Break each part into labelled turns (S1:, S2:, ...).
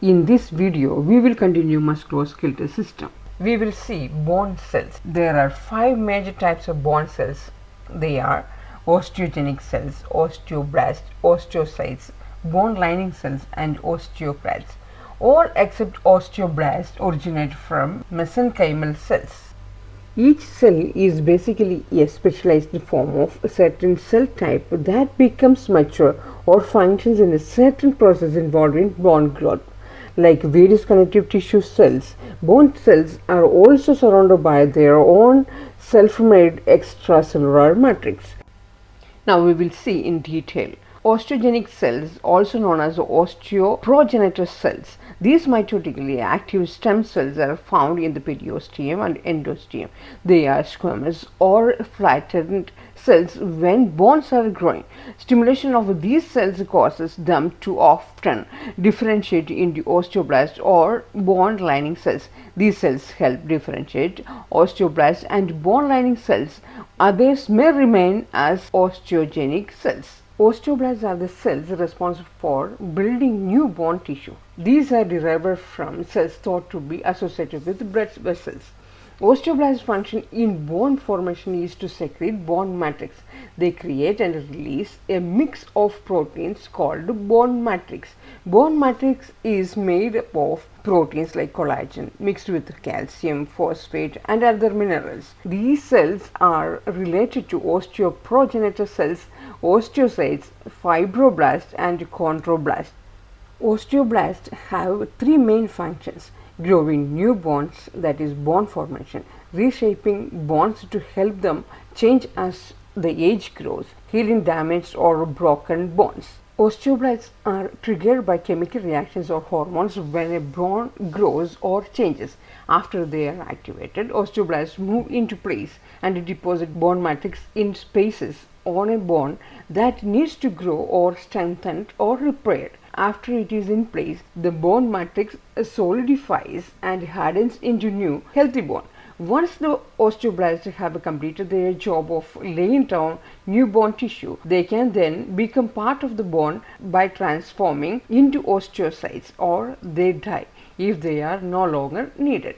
S1: In this video, we will continue musculoskeletal system. We will see bone cells. There are 5 major types of bone cells. They are osteogenic cells, osteoblasts, osteocytes, bone lining cells, and osteoclasts. All except osteoblasts originate from mesenchymal cells. Each cell is basically a specialized form of a certain cell type that becomes mature or functions in a certain process involved in bone growth. Like various connective tissue cells, bone cells are also surrounded by their own self-made extracellular matrix. Now we will see in detail. Osteogenic cells, also known as osteoprogenitor cells. These mitotically active stem cells are found in the periosteum and endosteum. They are squamous or flattened cells when bones are growing. Stimulation of these cells causes them to often differentiate into osteoblasts or bone lining cells. These cells help differentiate osteoblasts and bone lining cells. Others may remain as osteogenic cells. Osteoblasts are the cells responsible for building new bone tissue. These are derived from cells thought to be associated with blood vessels. Osteoblasts' function in bone formation is to secrete bone matrix. They create and release a mix of proteins called bone matrix. Bone matrix is made up of proteins like collagen mixed with calcium, phosphate, and other minerals. These cells are related to osteoprogenitor cells, osteocytes, fibroblasts, and chondroblasts. Osteoblasts have 3 main functions: growing new bones, that is bone formation, reshaping bones to help them change as the age grows, healing damaged or broken bones. Osteoblasts are triggered by chemical reactions or hormones when a bone grows or changes. After they are activated, osteoblasts move into place and deposit bone matrix in spaces on a bone that needs to grow or strengthened or repaired. After it is in place, the bone matrix solidifies and hardens into new healthy bone. Once the osteoblasts have completed their job of laying down new bone tissue, they can then become part of the bone by transforming into osteocytes, or they die if they are no longer needed.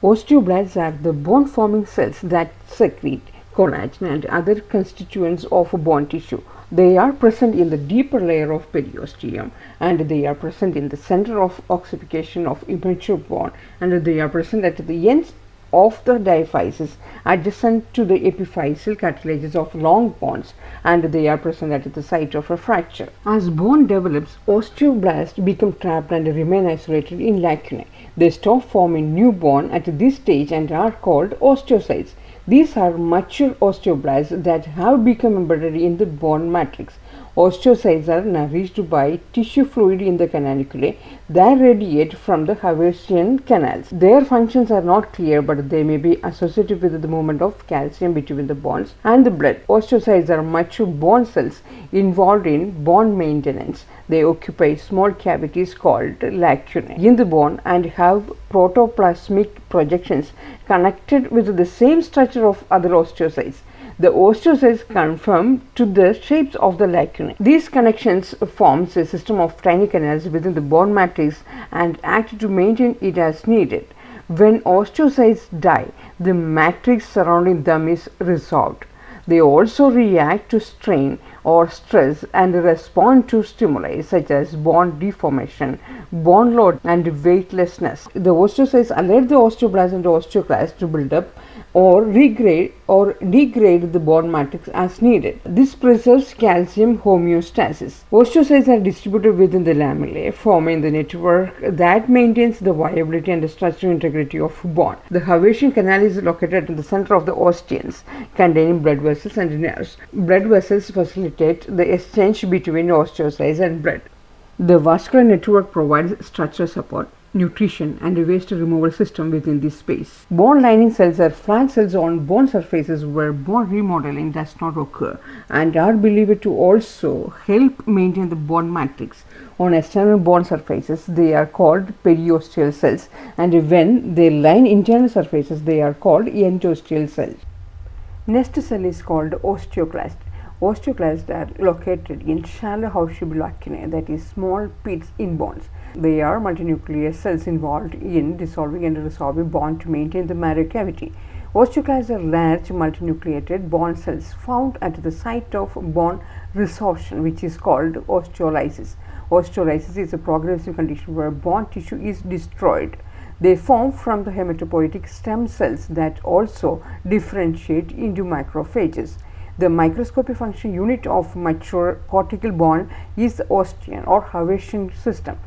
S1: Osteoblasts are the bone forming cells that secrete collagen and other constituents of bone tissue. They are present in the deeper layer of periosteum, and they are present in the center of ossification of immature bone, and they are present at the ends of the diaphysis adjacent to the epiphyseal cartilages of long bones, and they are present at the site of a fracture. As bone develops, osteoblasts become trapped and remain isolated in lacunae. They stop forming new bone at this stage and are called osteocytes. These are mature osteoblasts that have become embedded in the bone matrix. Osteocytes are nourished by tissue fluid in the canaliculae that radiate from the Haversian canals. Their functions are not clear, but they may be associated with the movement of calcium between the bones and the blood. Osteocytes are mature bone cells involved in bone maintenance. They occupy small cavities called lacunae in the bone and have protoplasmic projections connected with the same structure of other osteocytes. The osteocytes conform to the shapes of the lacunae. These connections forms a system of tiny canals within the bone matrix and act to maintain it as needed. When osteocytes die, the matrix surrounding them is resolved. They also react to strain or stress and respond to stimuli such as bone deformation, bone load, and weightlessness. The osteocytes allow the osteoblasts and osteoclasts to build up or regrade or degrade the bone matrix as needed. This preserves calcium homeostasis. Osteocytes are distributed within the lamellae, forming the network that maintains the viability and the structural integrity of bone. The Haversian canal is located in the center of the osteons, containing blood vessels and nerves. Blood vessels facilitate the exchange between osteocytes and blood. The vascular network provides structural support, nutrition, and a waste removal system within this space. Bone lining cells are flat cells on bone surfaces where bone remodeling does not occur and are believed to also help maintain the bone matrix. On external bone surfaces, they are called periosteal cells, and when they line internal surfaces, they are called endosteal cells. Next cell is called osteoclast. Osteoclasts are located in shallow house lacunae, that is small pits in bones. They are multinuclear cells involved in dissolving and resolving bond to maintain the marrow cavity. Osteoclasts are large multinucleated bone cells found at the site of bone resorption, which is called osteolysis. Osteolysis is a progressive condition where bone tissue is destroyed. They form from the hematopoietic stem cells that also differentiate into macrophages. The microscopic function unit of mature cortical bone is the osteon or Hawaiian system.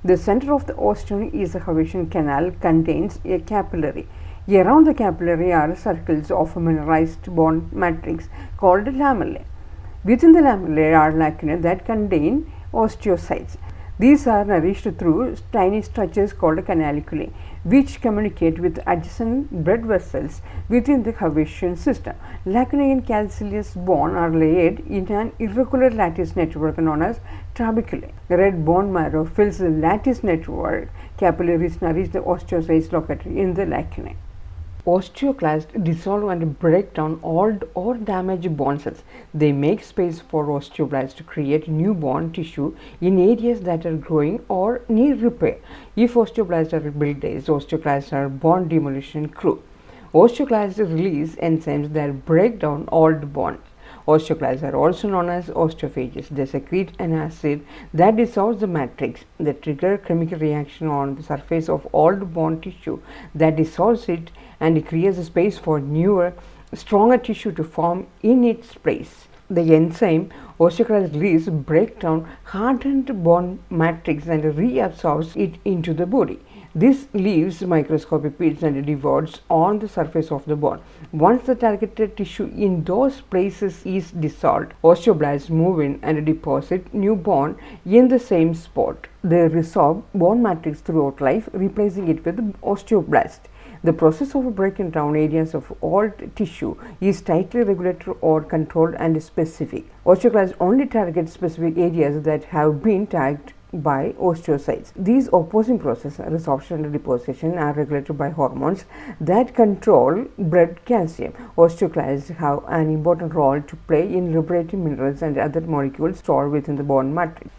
S1: The center of the osteon is a Hawaiian canal, contains a capillary. Around the capillary are circles of mineralized bone matrix called lamellae. Within the lamellae are lacunae that contain osteocytes. These are nourished through tiny structures called canaliculi, which communicate with adjacent blood vessels within the Hawaiian system. Lacunae and calicellous bone are layered in an irregular lattice network known as trabeculae. Red bone marrow fills the lattice network. Capillaries nourish the osteocytes located in the lacunae. Osteoclasts dissolve and break down old or damaged bone cells. They make space for osteoblasts to create new bone tissue in areas that are growing or need repair. If osteoblasts are rebuilt, osteoclasts are bone demolition crew. Osteoclasts release enzymes that break down old bone. Osteoclasts are also known as osteophages. They secrete an acid that dissolves the matrix. They trigger chemical reaction on the surface of old bone tissue that dissolves it and creates a space for newer, stronger tissue to form in its place. The enzyme osteoclast release breaks down hardened bone matrix and reabsorbs it into the body. This leaves microscopic pits and divots on the surface of the bone. Once the targeted tissue in those places is dissolved, osteoblasts move in and deposit new bone in the same spot. They resorb bone matrix throughout life, replacing it with osteoblast. The process of breaking down areas of old tissue is tightly regulated or controlled and specific. Osteoclasts only target specific areas that have been tagged by osteocytes. These opposing processes, resorption and deposition, are regulated by hormones that control blood calcium. Osteoclasts have an important role to play in liberating minerals and other molecules stored within the bone matrix.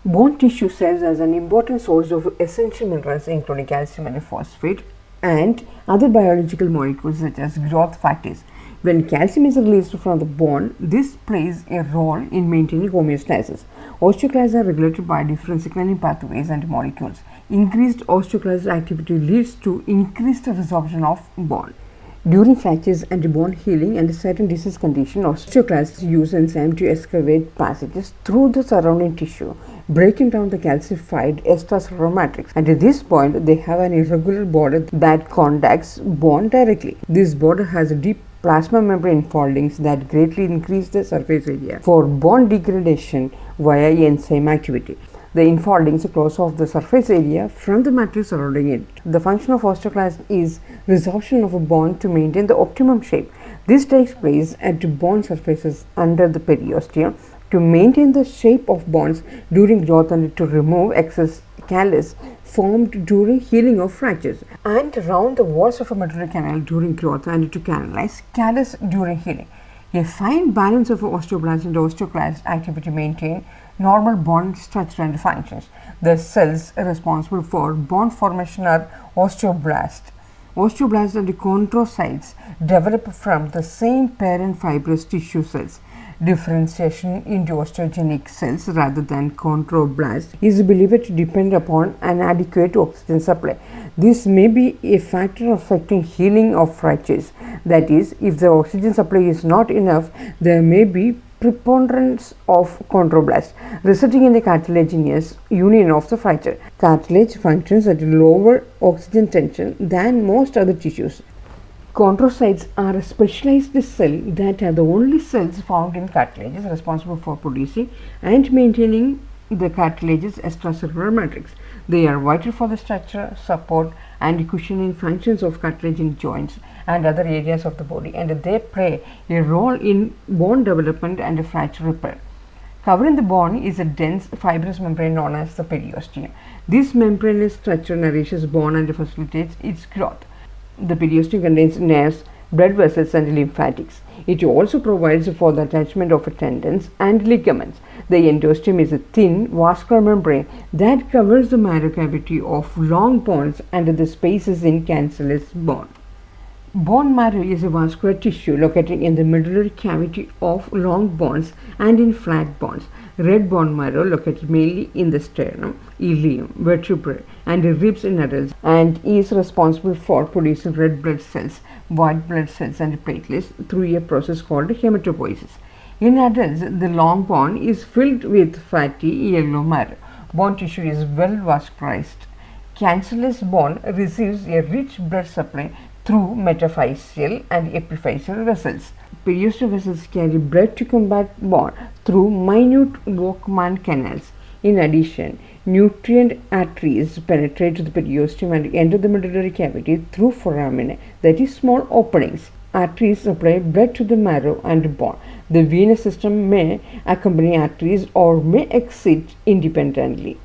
S1: Bone tissue serves as an important source of essential minerals including calcium and phosphate and other biological molecules such as growth factors. When calcium is released from the bone, this plays a role in maintaining homeostasis. Osteoclasts are regulated by different signaling pathways and molecules. Increased osteoclast activity leads to increased resorption of bone. During fractures and bone healing and certain disease conditions, osteoclasts use enzymes to excavate passages through the surrounding tissue, breaking down the calcified extracellular matrix. And at this point, they have an irregular border that contacts bone directly. This border has deep plasma membrane foldings that greatly increase the surface area for bone degradation via enzyme activity. The infoldings close off the surface area from the matrix surrounding it. The function of osteoclast is resorption of a bone to maintain the optimum shape. This takes place at bone surfaces under the periosteum to maintain the shape of bones during growth and to remove excess callus formed during healing of fractures, and around the walls of a medullary canal during growth and to canalize callus during healing. A fine balance of osteoblast and osteoclast activity maintain normal bone structure and functions. The cells responsible for bone formation are osteoblasts. Osteoblasts and chondrocytes develop from the same parent fibrous tissue cells. Differentiation into osteogenic cells rather than chondroblasts is believed to depend upon an adequate oxygen supply. This may be a factor affecting healing of fractures. That is, if the oxygen supply is not enough, there may be preponderance of chondroblasts, resulting in a cartilaginous union of the fracture. Cartilage functions at lower oxygen tension than most other tissues. Chondrocytes are a specialized cell that are the only cells found in cartilages responsible for producing and maintaining the cartilage's extracellular matrix. They are vital for the structure, support, and cushioning functions of cartilage in joints and other areas of the body, and they play a role in bone development and fracture repair. Covering the bone is a dense fibrous membrane known as the periosteum. This membranous structure nourishes bone and facilitates its growth. The periosteum contains nerves, blood vessels and lymphatics. It also provides for the attachment of tendons and ligaments. The endosteum is a thin vascular membrane that covers the marrow cavity of long bones and the spaces in cancellous bone. Bone marrow is a vascular tissue located in the medullary cavity of long bones and in flat bones. Red bone marrow located mainly in the sternum, ilium, vertebrae and ribs in adults and is responsible for producing red blood cells, white blood cells and platelets through a process called hematopoiesis. In adults, the long bone is filled with fatty yellow marrow. Bone tissue is well vascularized. Cancellous bone receives a rich blood supply through metaphyseal and epiphyseal vessels. Periosteal vessels carry blood to combat bone through minute Volkmann canals. In addition, nutrient arteries penetrate the periosteum and enter the medullary cavity through foraminae, that is, small openings. Arteries supply blood to the marrow and bone. The venous system may accompany arteries or may exit independently.